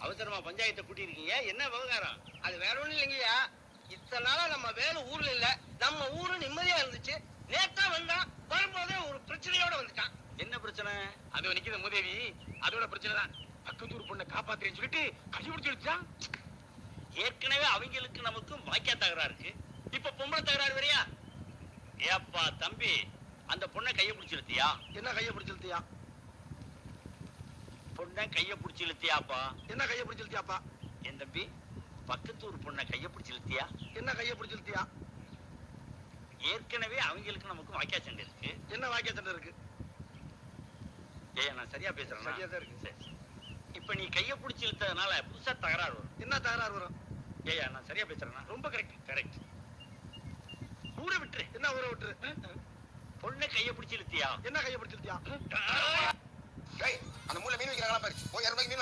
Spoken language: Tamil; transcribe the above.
அவசரமா பஞ்சாயத்தை கூட்டியிருக்கீங்க, என்ன விவகாரம்? அது வேற ஒண்ணும் இல்லைங்கய்யா. இத்தனை நாளா நம்ம வேலை ஊர்ல இல்ல, நம்ம ஊரு நிம்மதியா இருந்துச்சு. நேத்தா வந்தான், வரும்போதே ஒரு பிரச்சனையோட வந்துட்டான். என்ன பிரச்சனை? அது நிக்கிற மூதேவி அதோட பிரச்சனை தான். பக்கத்தூர் பொண்ணை காப்பாத்துறேன்னு சொல்லிட்டு கை பிடிச்சிருச்சான். ஏற்கனவே அவங்களுக்கு நமக்கும் வாக்கியா தகராறு இருக்கு, இப்ப பொம்பளை தகராறு வரையா? ஏப்பா தம்பி, அந்த பொண்ணை கைய பிடிச்சு இழுத்தியா? என்ன கைய பிடிச்சு இழுத்தியா? பொண்ணை கைய பிடிச்சு இழுத்தியாப்பா? என்ன கைய பிடிச்சு இழுத்தியாப்பா? என் தம்பி, பக்கத்தூர் பொண்ணை கைய பிடிச்சு இழுத்தியா? என்ன கைய பிடிச்சு இழுத்தியா? ஏற்கனவே அவங்களுக்கு நமக்கும் வாக்கியா சண்டை இருக்கு. என்ன வாக்கிய சண்டை இருக்கு? ஏய், நான் சரியா பேசுறேன்? சரியா தான் இருக்கு. சரி. இப்ப நீ கைய பிடிச்சு இழுத்ததுனால புதுசா தகராறு வரும். என்ன தகராறு வரும்? ஏயா, நான் சரியா பேசுறேன்? ரொம்ப கரெக்ட். கரெக்ட். ஊரை விட்டுரு. என்ன ஊரை விட்டுரு? பொண்ணை கைய பிடிச்சு இழுத்தியா? என்ன கைய பிடிச்சு இழுத்தியா? அந்த மூல மீன் வைக்கிறாங்களா பாரு. போய் 200 மீன்